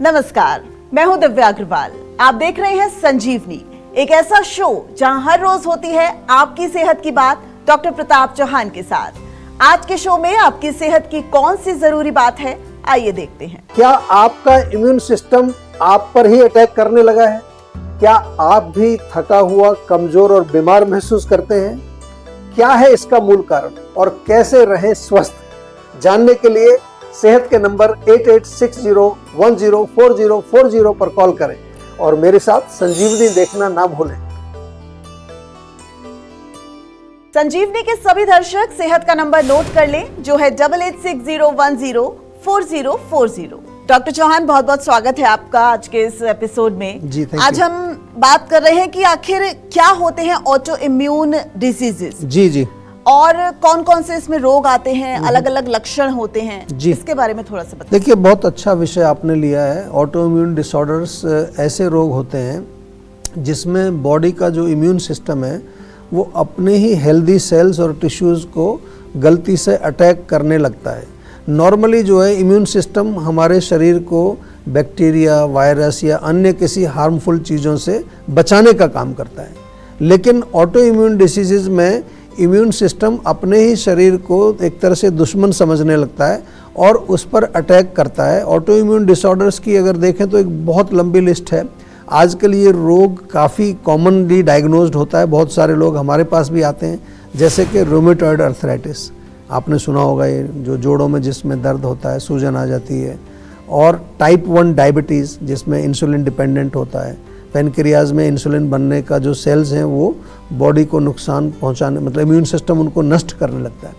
नमस्कार, मैं हूं दिव्या अग्रवाल। आप देख रहे हैं संजीवनी, एक ऐसा शो जहां हर रोज होती है आपकी सेहत की बात डॉक्टर प्रताप चौहान के साथ। आज के शो में आपकी सेहत की कौन सी जरूरी बात है, आइए देखते हैं। क्या आपका इम्यून सिस्टम आप पर ही अटैक करने लगा है? क्या आप भी थका हुआ, कमजोर और बीमार महसूस करते हैं? क्या है इसका मूल कारण और कैसे रहें स्वस्थ? जानने के लिए सेहत के नंबर 8860104040 पर कॉल करें और मेरे साथ संजीवनी देखना ना भूलें। संजीवनी के सभी दर्शक सेहत का नंबर नोट कर लें, जो है 8860104040। डॉक्टर चौहान, बहुत बहुत स्वागत है आपका आज के इस एपिसोड में। जी, आज हम बात कर रहे हैं कि आखिर क्या होते हैं ऑटो इम्यून डिसीजेस। जी और कौन कौन से इसमें रोग आते हैं, अलग अलग लक्षण होते हैं जी, इसके बारे में थोड़ा सा बताइए। देखिए, बहुत अच्छा विषय आपने लिया है। ऑटो इम्यून डिसऑर्डर्स ऐसे रोग होते हैं जिसमें बॉडी का जो इम्यून सिस्टम है वो अपने ही हेल्दी सेल्स और टिश्यूज़ को गलती से अटैक करने लगता है। नॉर्मली जो है इम्यून सिस्टम हमारे शरीर को बैक्टीरिया, वायरस या अन्य किसी हार्मफुल चीज़ों से बचाने का काम करता है, लेकिन ऑटो इम्यून डिसीज़ में इम्यून सिस्टम अपने ही शरीर को एक तरह से दुश्मन समझने लगता है और उस पर अटैक करता है। ऑटो इम्यून डिसऑर्डर्स की अगर देखें तो एक बहुत लंबी लिस्ट है। आजकल ये रोग काफ़ी कॉमनली डायग्नोज्ड होता है। बहुत सारे लोग हमारे पास भी आते हैं, जैसे कि रूमेटॉइड अर्थराइटिस, आपने सुना होगा, ये जो जोड़ों में जिसमें दर्द होता है, सूजन आ जाती है। और टाइप 1 डायबिटीज़ जिसमें इंसुलिन डिपेंडेंट होता है। पेनक्रियाज में इंसुलिन बनने का जो सेल्स हैं वो बॉडी को नुकसान पहुंचाने, मतलब इम्यून सिस्टम उनको नष्ट करने लगता है।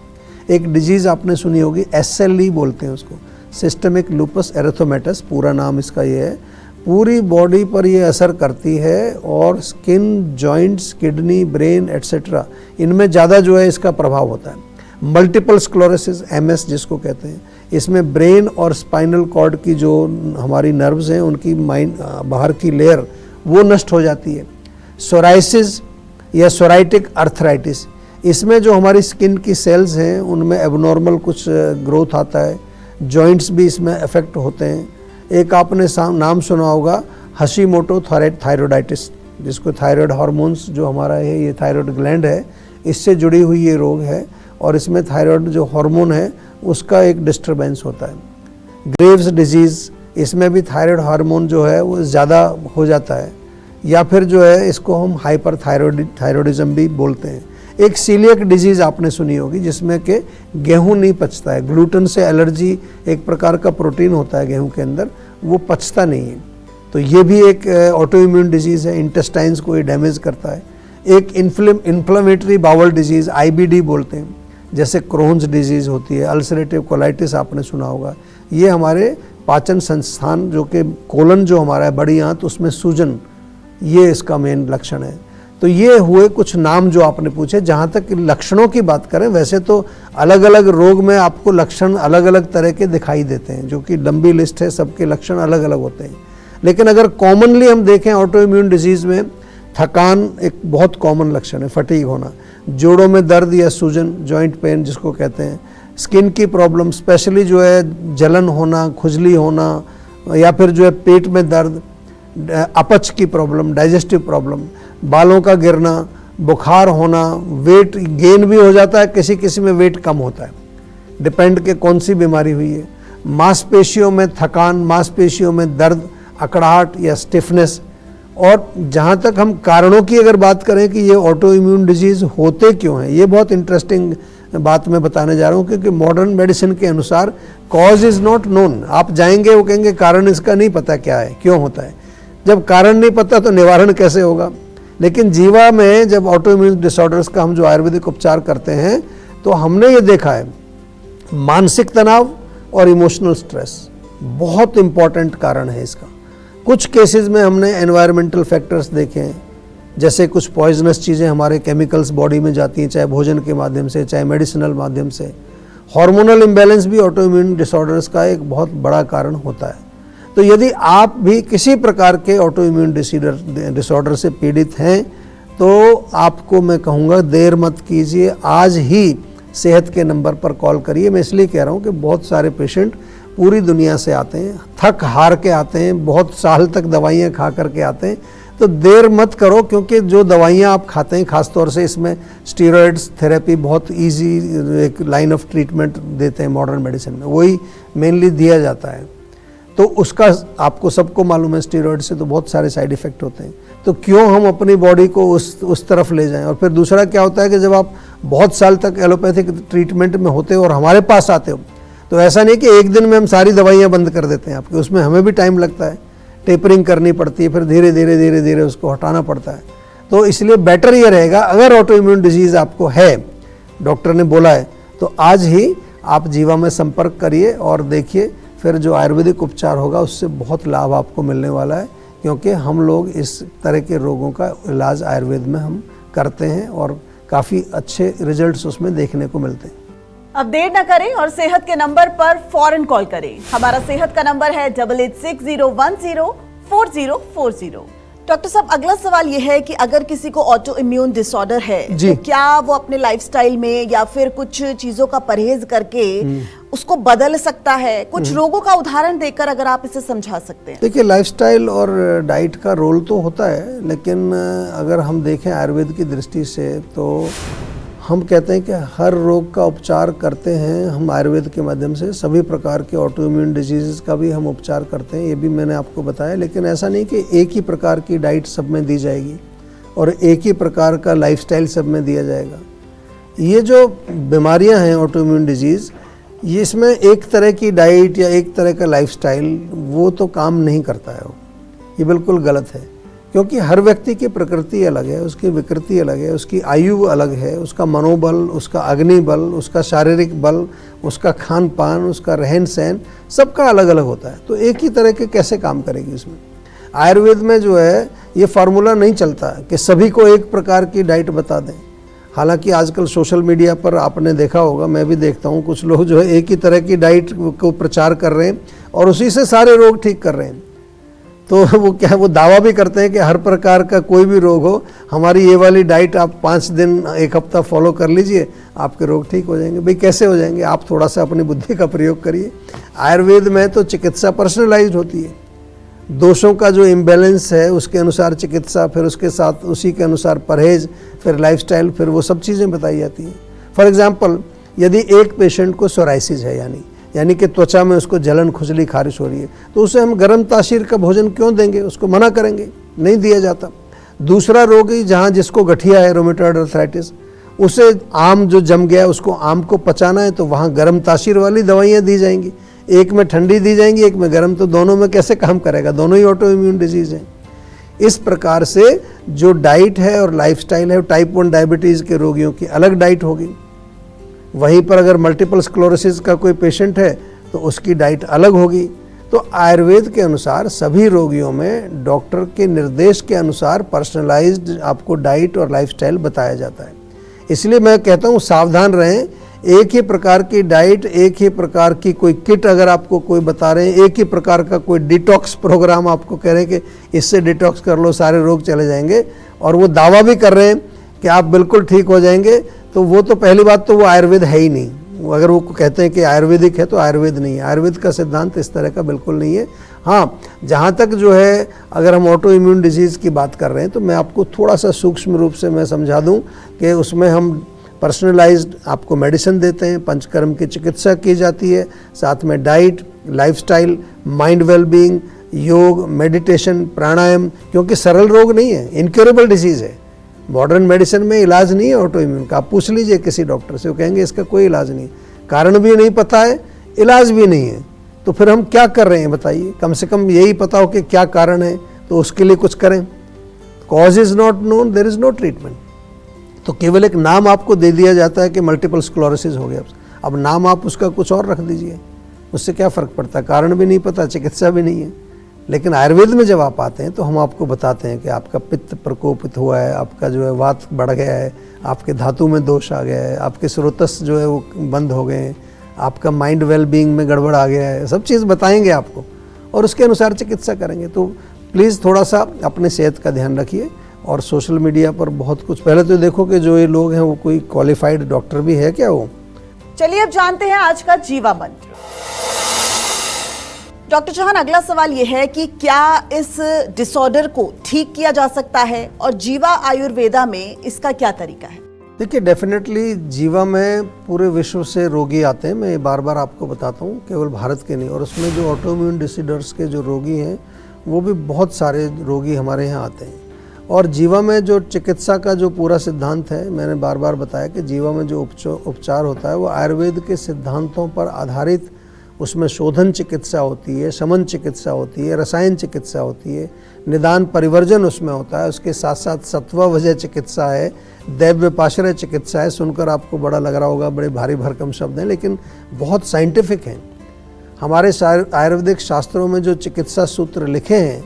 एक डिजीज़ आपने सुनी होगी, SLE बोलते हैं उसको, सिस्टमिक लूपस एरिथेमेटस, पूरा नाम इसका ये है। पूरी बॉडी पर ये असर करती है और skin, joints, kidney, brain etcetera, इनमें ज़्यादा जो है इसका प्रभाव होता है। मल्टीपल स्क्लेरोसिस, MS जिसको कहते हैं, इसमें ब्रेन और स्पाइनल कॉर्ड की जो हमारी नर्व्स हैं उनकी बाहर की लेयर वो नष्ट हो जाती है। सोराइसिस या सोराइटिक अर्थराइटिस, इसमें जो हमारी स्किन की सेल्स हैं उनमें एबनॉर्मल कुछ ग्रोथ आता है। जॉइंट्स भी इसमें अफेक्ट होते हैं। एक आपने नाम सुना होगा हशीमोटो थायराइडाइटिस, जिसको थायराइड हार्मोन्स जो हमारा है, ये थायराइड ग्लैंड है, इससे जुड़ी हुई ये रोग है और इसमें थायराइड जो हार्मोन है उसका एक डिस्टर्बेंस होता है। ग्रेव्स डिजीज़, इसमें भी थायराइड हार्मोन जो है वो ज़्यादा हो जाता है, या फिर जो है इसको हम हाइपर थायराइडिज्म भी बोलते हैं। एक सीलियक डिजीज़ आपने सुनी होगी जिसमें कि गेहूं नहीं पचता है। ग्लूटेन से एलर्जी, एक प्रकार का प्रोटीन होता है गेहूं के अंदर, वो पचता नहीं है, तो ये भी एक ऑटो इम्यून डिजीज़ है, इंटेस्टाइन्स को ये डैमेज करता है। एक इन्फ्लेमेटरी बाउल डिजीज़, IBD बोलते हैं, जैसे क्रोन्स डिजीज़ होती है। अल्सरेटिव कोलाइटिस आपने सुना होगा, ये हमारे पाचन संस्थान जो कि कोलन जो हमारा है, बड़ी आंत, उसमें सूजन, ये इसका मेन लक्षण है। तो ये हुए कुछ नाम जो आपने पूछे। जहाँ तक लक्षणों की बात करें, वैसे तो अलग अलग रोग में आपको लक्षण अलग अलग तरह के दिखाई देते हैं, जो कि लंबी लिस्ट है, सबके लक्षण अलग अलग होते हैं। लेकिन अगर कॉमनली हम देखें ऑटो इम्यून डिजीज़ में, थकान एक बहुत कॉमन लक्षण है, फटीग होना, जोड़ों में दर्द या सूजन, जॉइंट पेन जिसको कहते हैं, स्किन की प्रॉब्लम, स्पेशली जो है जलन होना, खुजली होना, या फिर जो है पेट में दर्द, अपच की प्रॉब्लम, डाइजेस्टिव प्रॉब्लम, बालों का गिरना, बुखार होना, वेट गेन भी हो जाता है, किसी किसी में वेट कम होता है, डिपेंड के कौन सी बीमारी हुई है। मांसपेशियों में थकान, मांसपेशियों में दर्द, अकड़ाहट या स्टिफनेस। और जहाँ तक हम कारणों की अगर बात करें कि ये ऑटो इम्यून डिजीज़ होते क्यों हैं, ये बहुत इंटरेस्टिंग बात मैं बताने जा रहा हूँ, क्योंकि मॉडर्न मेडिसिन के अनुसार कॉज इज़ नॉट नोन। आप जाएंगे, वो कहेंगे कारण इसका नहीं पता क्या है, क्यों होता है। जब कारण नहीं पता तो निवारण कैसे होगा। लेकिन जीवा में जब ऑटो इम्यून डिसऑर्डर्स का हम जो आयुर्वेदिक उपचार करते हैं, तो हमने ये देखा है मानसिक तनाव और इमोशनल स्ट्रेस बहुत इम्पॉर्टेंट कारण है इसका। कुछ केसेस में हमने एनवायरमेंटल फैक्टर्स देखे हैं, जैसे कुछ पॉइजनस चीज़ें हमारे केमिकल्स बॉडी में जाती हैं, चाहे भोजन के माध्यम से, चाहे मेडिसिनल माध्यम से। हार्मोनल इम्बैलेंस भी ऑटो इम्यून डिसऑर्डर्स का एक बहुत बड़ा कारण होता है। तो यदि आप भी किसी प्रकार के ऑटो इम्यून डिसऑर्डर से पीड़ित हैं, तो आपको मैं कहूँगा देर मत कीजिए, आज ही सेहत के नंबर पर कॉल करिए। मैं इसलिए कह रहा हूँ कि बहुत सारे पेशेंट पूरी दुनिया से आते हैं, थक हार के आते हैं, बहुत साल तक दवाइयाँ खा करके आते हैं। तो देर मत करो, क्योंकि जो दवाइयाँ आप खाते हैं, खासतौर से इसमें स्टीरॉयड्स थेरेपी बहुत इजी एक लाइन ऑफ ट्रीटमेंट देते हैं मॉडर्न मेडिसिन में, वही मेनली दिया जाता है। तो उसका आपको सबको मालूम है, स्टीरॉयड से तो बहुत सारे साइड इफ़ेक्ट होते हैं। तो क्यों हम अपनी बॉडी को उस तरफ ले जाएं। और फिर दूसरा क्या होता है कि जब आप बहुत साल तक एलोपैथिक ट्रीटमेंट में होते हो और हमारे पास आते हो, तो ऐसा नहीं कि एक दिन में हम सारी दवाइयाँ बंद कर देते हैं आपके, उसमें हमें भी टाइम लगता है, टेपरिंग करनी पड़ती है, फिर धीरे धीरे उसको हटाना पड़ता है। तो इसलिए बेटर ये रहेगा, अगर ऑटो इम्यून डिजीज़ आपको है, डॉक्टर ने बोला है, तो आज ही आप जीवा में संपर्क करिए और देखिए, फिर जो आयुर्वेदिक उपचार होगा उससे बहुत लाभ आपको मिलने वाला है, क्योंकि हम लोग इस तरह के रोगों का इलाज आयुर्वेद में हम करते हैं और काफ़ी अच्छे रिजल्ट्स उसमें देखने को मिलते हैं। अब देर न करें और सेहत के नंबर पर फौरन कॉल करें। हमारा सेहत का नंबर है 8860104040। डॉक्टर साहब, अगला सवाल यह है कि अगर किसी को ऑटो इम्यून डिसऑर्डर है, तो क्या वो अपने लाइफस्टाइल में या फिर कुछ चीजों का परहेज करके उसको बदल सकता है? कुछ रोगों का उदाहरण देकर अगर आप इसे समझा सकते हैं। देखिए, लाइफस्टाइल और डाइट का रोल तो होता है, लेकिन अगर हम देखें आयुर्वेद की दृष्टि से, तो हम कहते हैं कि हर रोग का उपचार करते हैं हम आयुर्वेद के माध्यम से। सभी प्रकार के ऑटो इम्यून डिजीज़ का भी हम उपचार करते हैं, ये भी मैंने आपको बताया। लेकिन ऐसा नहीं कि एक ही प्रकार की डाइट सब में दी जाएगी और एक ही प्रकार का लाइफस्टाइल सब में दिया जाएगा। ये जो बीमारियां हैं ऑटो इम्यून डिजीज़, ये इसमें एक तरह की डाइट या एक तरह का लाइफस्टाइल वो तो काम नहीं करता है। ये बिल्कुल गलत है, क्योंकि हर व्यक्ति की प्रकृति अलग है, उसकी विकृति अलग है, उसकी आयु अलग है, उसका मनोबल, उसका अग्नि बल, उसका शारीरिक बल, उसका खान पान, उसका रहन सहन, सबका अलग अलग होता है। तो एक ही तरह के कैसे काम करेगी उसमें। आयुर्वेद में जो है ये फार्मूला नहीं चलता कि सभी को एक प्रकार की डाइट बता दें। हालांकि आजकल सोशल मीडिया पर आपने देखा होगा, मैं भी देखता हूँ, कुछ लोग जो है एक ही तरह की डाइट को प्रचार कर रहे हैं और उसी से सारे रोग ठीक कर रहे हैं। तो वो दावा भी करते हैं कि हर प्रकार का कोई भी रोग हो, हमारी ये वाली डाइट आप 5 दिन 1 हफ्ता फॉलो कर लीजिए, आपके रोग ठीक हो जाएंगे। भाई कैसे हो जाएंगे? आप थोड़ा सा अपनी बुद्धि का प्रयोग करिए। आयुर्वेद में तो चिकित्सा पर्सनलाइज्ड होती है, दोषों का जो इम्बैलेंस है उसके अनुसार चिकित्सा, फिर उसके साथ उसी के अनुसार परहेज, फिर लाइफस्टाइल, फिर वो सब चीज़ें बताई जाती हैं। फॉर एग्जांपल, यदि एक पेशेंट को सोराइसिस है, यानी कि त्वचा में उसको जलन, खुजली, खारिश हो रही है, तो उसे हम गर्म तासीर का भोजन क्यों देंगे? उसको मना करेंगे, नहीं दिया जाता। दूसरा रोगी जिसको गठिया है, रोमेटॉइड आर्थराइटिस, उसे आम जो जम गया है, उसको आम को पचाना है, तो वहाँ गर्म तासीर वाली दवाइयाँ दी जाएंगी। एक में ठंडी दी जाएंगी, एक में गर्म, तो दोनों में कैसे काम करेगा? दोनों ही ऑटो इम्यून डिजीज़ हैं। इस प्रकार से जो डाइट है और लाइफस्टाइल है, टाइप 1 डायबिटीज़ के रोगियों की अलग डाइट होगी। वहीं पर अगर मल्टीपल स्क्लेरोसिस का कोई पेशेंट है तो उसकी डाइट अलग होगी। तो आयुर्वेद के अनुसार सभी रोगियों में डॉक्टर के निर्देश के अनुसार पर्सनलाइज्ड आपको डाइट और लाइफस्टाइल बताया जाता है। इसलिए मैं कहता हूँ सावधान रहें। एक ही प्रकार की डाइट, एक ही प्रकार की कोई किट अगर आपको कोई बता रहे हैं, एक ही प्रकार का कोई डिटॉक्स प्रोग्राम आपको कह रहे हैं कि इससे डिटॉक्स कर लो सारे रोग चले जाएंगे, और वो दावा भी कर रहे हैं कि आप बिल्कुल ठीक हो जाएंगे, तो वो तो पहली बात तो वो आयुर्वेद है ही नहीं। अगर वो कहते हैं कि आयुर्वेदिक है तो आयुर्वेद नहीं है। आयुर्वेद का सिद्धांत इस तरह का बिल्कुल नहीं है। हाँ, जहाँ तक जो है अगर हम ऑटो इम्यून डिजीज़ की बात कर रहे हैं, तो मैं आपको थोड़ा सा सूक्ष्म रूप से मैं समझा दूँ कि उसमें हम पर्सनलाइज्ड आपको मेडिसिन देते हैं, पंचकर्म की चिकित्सा की जाती है, साथ में डाइट, लाइफस्टाइल, माइंड वेलबींग, योग, मेडिटेशन, प्राणायाम, क्योंकि सरल रोग नहीं है, इनक्योरेबल डिजीज़ है। मॉडर्न मेडिसिन में इलाज नहीं है ऑटो इम्यून का। आप पूछ लीजिए किसी डॉक्टर से, वो कहेंगे इसका कोई इलाज नहीं, कारण भी नहीं पता है, इलाज भी नहीं है। तो फिर हम क्या कर रहे हैं बताइए? कम से कम यही पता हो कि क्या कारण है, तो उसके लिए कुछ करें। Cause is not known, there is no treatment. तो केवल एक नाम आपको दे दिया जाता है कि मल्टीपल स्क्लेरोसिस हो गया, अब नाम आप उसका कुछ और रख दीजिए, उससे क्या फ़र्क पड़ता है? कारण भी नहीं पता, चिकित्सा भी नहीं है। लेकिन आयुर्वेद में जब आप आते हैं तो हम आपको बताते हैं कि आपका पित्त प्रकोपित हुआ है, आपका जो है वात बढ़ गया है, आपके धातु में दोष आ गया है, आपके स्रोतस जो है वो बंद हो गए हैं, आपका माइंड वेलबींग में गड़बड़ आ गया है, सब चीज़ बताएंगे आपको और उसके अनुसार चिकित्सा करेंगे। तो प्लीज़ थोड़ा सा अपने सेहत का ध्यान रखिए। और सोशल मीडिया पर बहुत कुछ, पहले तो देखो कि जो ये लोग हैं वो कोई क्वालिफाइड डॉक्टर भी है क्या? वो चलिए अब जानते हैं आज का जीवा मंत्र। डॉक्टर चौहान, अगला सवाल यह है कि क्या इस डिसऑर्डर को ठीक किया जा सकता है और जीवा आयुर्वेदा में इसका क्या तरीका है? देखिए, डेफिनेटली जीवा में पूरे विश्व से रोगी आते हैं, मैं बार बार आपको बताता हूँ, केवल भारत के नहीं। और उसमें जो ऑटोइम्यून डिसऑर्डर्स के जो रोगी हैं वो भी बहुत सारे रोगी हमारे यहाँ आते हैं। और जीवा में जो चिकित्सा का जो पूरा सिद्धांत है, मैंने बार बार बताया कि जीवा में जो उपचार होता है वो आयुर्वेद के सिद्धांतों पर आधारित, उसमें शोधन चिकित्सा होती है, शमन चिकित्सा होती है, रसायन चिकित्सा होती है, निदान परिवर्जन उसमें होता है, उसके साथ साथ सत्वावजय चिकित्सा है, दैव्यपाश्रय चिकित्सा है। सुनकर आपको बड़ा लग रहा होगा, बड़े भारी भरकम शब्द हैं, लेकिन बहुत साइंटिफिक हैं। हमारे आयुर्वेदिक शास्त्रों में जो चिकित्सा सूत्र लिखे हैं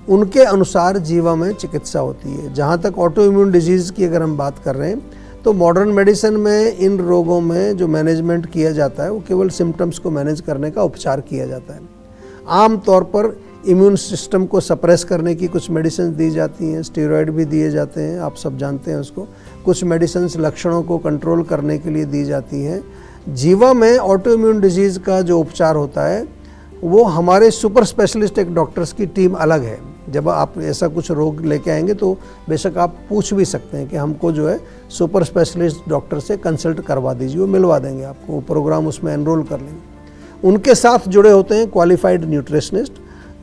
उनके अनुसार जीवा में चिकित्सा होती है। जहाँ तक ऑटो इम्यून डिजीज़ की अगर हम बात कर रहे हैं तो मॉडर्न मेडिसिन में इन रोगों में जो मैनेजमेंट किया जाता है वो केवल सिम्टम्स को मैनेज करने का उपचार किया जाता है। आम तौर पर इम्यून सिस्टम को सप्रेस करने की कुछ मेडिसिन दी जाती हैं, स्टेरॉयड भी दिए जाते हैं, आप सब जानते हैं उसको। कुछ मेडिसिन लक्षणों को कंट्रोल करने के लिए दी जाती हैं। जीवा में ऑटो इम्यून डिजीज़ का जो उपचार होता है वो हमारे सुपर स्पेशलिस्ट एक डॉक्टर्स की टीम अलग है। जब आप ऐसा कुछ रोग लेके आएंगे तो बेशक आप पूछ भी सकते हैं कि हमको जो है सुपर स्पेशलिस्ट डॉक्टर से कंसल्ट करवा दीजिए, वो मिलवा देंगे आपको, वो प्रोग्राम उसमें एनरोल कर लेंगे। उनके साथ जुड़े होते हैं qualified nutritionist,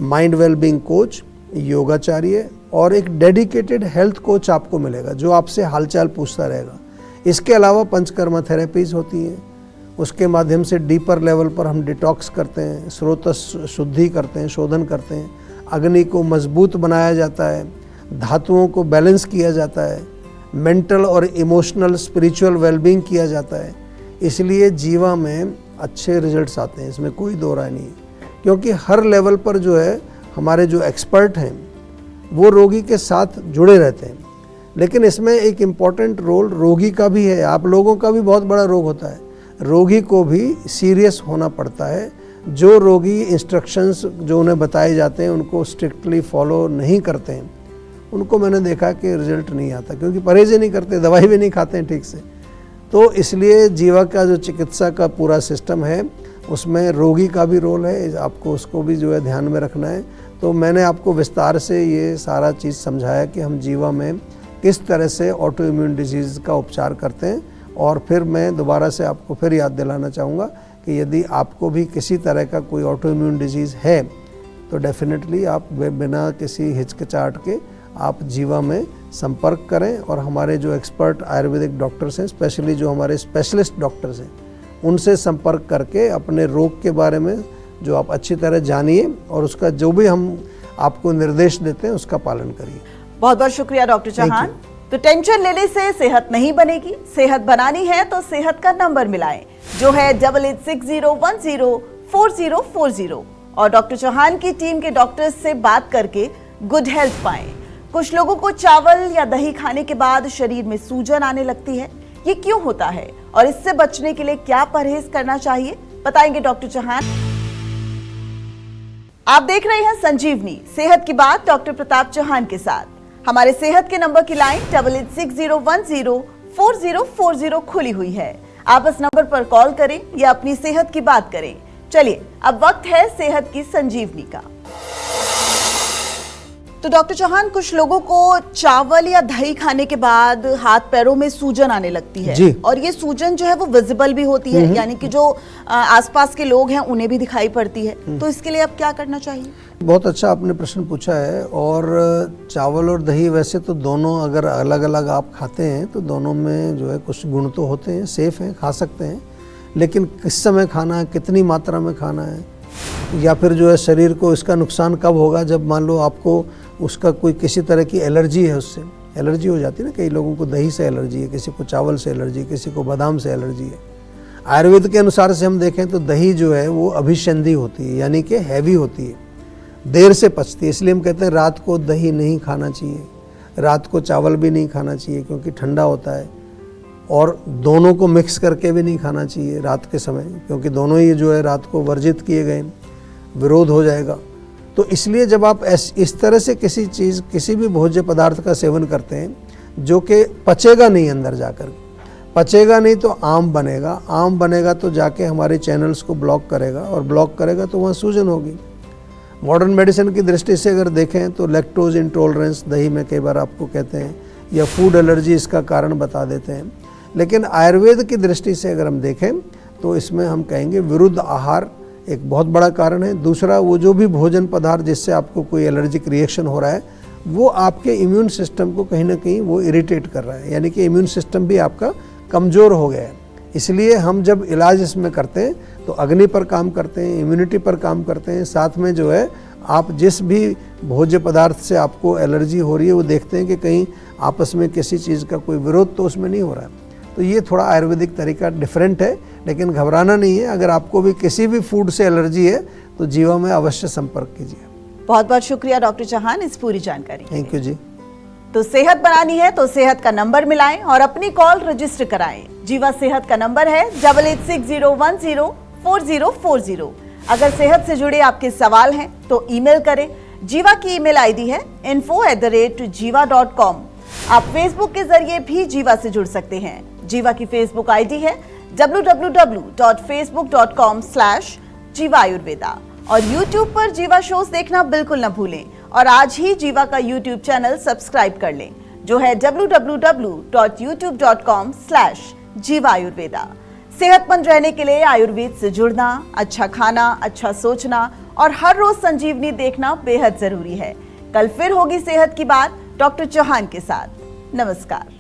mind wellbeing coach, योगाचार्य और एक डेडिकेटेड हेल्थ कोच आपको मिलेगा जो आपसे हालचाल पूछता रहेगा। इसके अलावा पंचकर्मा थेरेपीज होती हैं, उसके माध्यम से डीपर लेवल पर हम डिटॉक्स करते हैं, स्रोत शुद्धि करते हैं, शोधन करते हैं, अग्नि को मजबूत बनाया जाता है, धातुओं को बैलेंस किया जाता है, मेंटल और इमोशनल स्पिरिचुअल वेलबींग किया जाता है। इसलिए जीवा में अच्छे रिजल्ट्स आते हैं, इसमें कोई दो राय नहीं है, क्योंकि हर लेवल पर जो है हमारे जो एक्सपर्ट हैं वो रोगी के साथ जुड़े रहते हैं। लेकिन इसमें एक इम्पॉर्टेंट रोल रोगी का भी है। आप लोगों का भी बहुत बड़ा रोग होता है, रोगी को भी सीरियस होना पड़ता है। जो रोगी इंस्ट्रक्शंस जो उन्हें बताए जाते हैं उनको स्ट्रिक्टली फॉलो नहीं करते हैं, उनको मैंने देखा कि रिजल्ट नहीं आता, क्योंकि परहेज ही नहीं करते, दवाई भी नहीं खाते हैं ठीक से। तो इसलिए जीवा का जो चिकित्सा का पूरा सिस्टम है उसमें रोगी का भी रोल है, आपको उसको भी जो है ध्यान में रखना है। तो मैंने आपको विस्तार से ये सारा चीज़ समझाया कि हम जीवा में किस तरह से ऑटो इम्यून डिजीज़ का उपचार करते हैं। और फिर मैं दोबारा से आपको फिर याद दिलाना चाहूँगा कि यदि आपको भी किसी तरह का कोई ऑटो इम्यून डिजीज़ है तो डेफिनेटली आप बिना किसी हिचकिचाहट के आप जीवा में संपर्क करें। और हमारे जो एक्सपर्ट आयुर्वेदिक डॉक्टर्स हैं, स्पेशली जो हमारे स्पेशलिस्ट डॉक्टर्स हैं, उनसे संपर्क करके अपने रोग के बारे में जो आप अच्छी तरह जानिए और उसका जो भी हम आपको निर्देश देते हैं उसका पालन करिए। बहुत बहुत शुक्रिया डॉक्टर चौहान। तो टेंशन लेने से सेहत नहीं बनेगी, सेहत बनानी है तो सेहत का नंबर मिलाएं जो है 8860104040 और डॉक्टर चौहान की टीम के डॉक्टर्स से बात करके गुड हेल्थ पाएं। कुछ लोगों को चावल या दही खाने के बाद शरीर में सूजन आने लगती है, ये क्यों होता है और इससे बचने के लिए क्या परहेज करना चाहिए, बताएंगे डॉक्टर चौहान। आप देख रहे हैं संजीवनी, सेहत की बात डॉक्टर प्रताप चौहान के साथ। हमारे सेहत के नंबर की लाइन 8860104040 खुली हुई है। आप इस नंबर पर कॉल करें या अपनी सेहत की बात करें। चलिए अब वक्त है सेहत की संजीवनी का। तो डॉक्टर चौहान, कुछ लोगों को चावल या दही खाने के बाद हाथ पैरों में सूजन आने लगती है जी। और ये सूजन जो है वो विजिबल भी होती है, यानी कि जो आसपास के लोग हैं उन्हें भी दिखाई पड़ती है। तो इसके लिए अब क्या करना चाहिए? बहुत अच्छा आपने प्रश्न पूछा है। और चावल और दही वैसे तो दोनों अगर अलग अलग आप खाते हैं तो दोनों में जो है कुछ गुण तो होते हैं, सेफ हैं, खा सकते हैं, लेकिन किस समय खाना है, कितनी मात्रा में खाना है, या फिर जो है शरीर को इसका नुकसान कब होगा जब मान लो आपको उसका कोई किसी तरह की एलर्जी है, उससे एलर्जी हो जाती है ना। कई लोगों को दही से एलर्जी है, किसी को चावल से एलर्जी है, किसी को बादाम से एलर्जी है। आयुर्वेद के अनुसार से हम देखें तो दही जो है वो अभिसंधि होती है, यानी कि हैवी होती है, देर से पचती है। इसलिए हम कहते हैं रात को दही नहीं खाना चाहिए, रात को चावल भी नहीं खाना चाहिए क्योंकि ठंडा होता है, और दोनों को मिक्स करके भी नहीं खाना चाहिए रात के समय, क्योंकि दोनों ही जो है रात को वर्जित किए गए, विरोध हो जाएगा। तो इसलिए जब आप इस तरह से किसी चीज़, किसी भी भोज्य पदार्थ का सेवन करते हैं जो कि पचेगा नहीं, अंदर जाकर पचेगा नहीं तो आम बनेगा, आम बनेगा तो जाके हमारे चैनल्स को ब्लॉक करेगा, और ब्लॉक करेगा तो वहाँ सूजन होगी। मॉडर्न मेडिसिन की दृष्टि से अगर देखें तो लैक्टोज इंटॉलरेंस दही में कई बार आपको कहते हैं, या फूड एलर्जी इसका कारण बता देते हैं। लेकिन आयुर्वेद की दृष्टि से अगर हम देखें तो इसमें हम कहेंगे विरुद्ध आहार एक बहुत बड़ा कारण है। दूसरा, वो जो भी भोजन पदार्थ जिससे आपको कोई एलर्जिक रिएक्शन हो रहा है वो आपके इम्यून सिस्टम को कहीं ना कहीं वो इरिटेट कर रहा है, यानी कि इम्यून सिस्टम भी आपका कमज़ोर हो गया है। इसलिए हम जब इलाज इसमें करते हैं तो अग्नि पर काम करते हैं, इम्यूनिटी पर काम करते हैं, साथ में जो है आप जिस भी भोज्य पदार्थ से आपको एलर्जी हो रही है वो देखते हैं कि कहीं आपस में किसी चीज़ का कोई विरोध तो उसमें नहीं हो रहा है। तो ये थोड़ा आयुर्वेदिक तरीका डिफरेंट है, लेकिन घबराना नहीं है। अगर आपको भी किसी भी फूड से एलर्जी है तो जीवा में अवश्य संपर्क कीजिए। बहुत बहुत शुक्रिया डॉक्टर चौहान इस पूरी जानकारी। थैंक यू जी। तो सेहत बनानी है तो सेहत का नंबर मिलाएं और अपनी कॉल रजिस्टर कराएं। जीवा सेहत का नंबर है 8860104040। अगर सेहत से जुड़े आपके सवाल हैं तो ईमेल करें। जीवा की ईमेल आईडी है info@jiva.com। आप फेसबुक के जरिए भी जीवा से जुड़ सकते हैं। जीवा की फेसबुक आईडी है www.facebook.com/जीवा आयुर्वेदा। और YouTube पर जीवा शोज देखना बिल्कुल न भूलें और आज ही जीवा का YouTube चैनल सब्सक्राइब कर लें जो है www.youtube.com/जीवा आयुर्वेदा। सेहतमंद रहने के लिए आयुर्वेद से जुड़ना, अच्छा खाना, अच्छा सोचना और हर रोज संजीवनी देखना बेहद जरूरी है। कल फिर होगी सेहत की बात डॉक्टर चौहान के साथ। नमस्कार।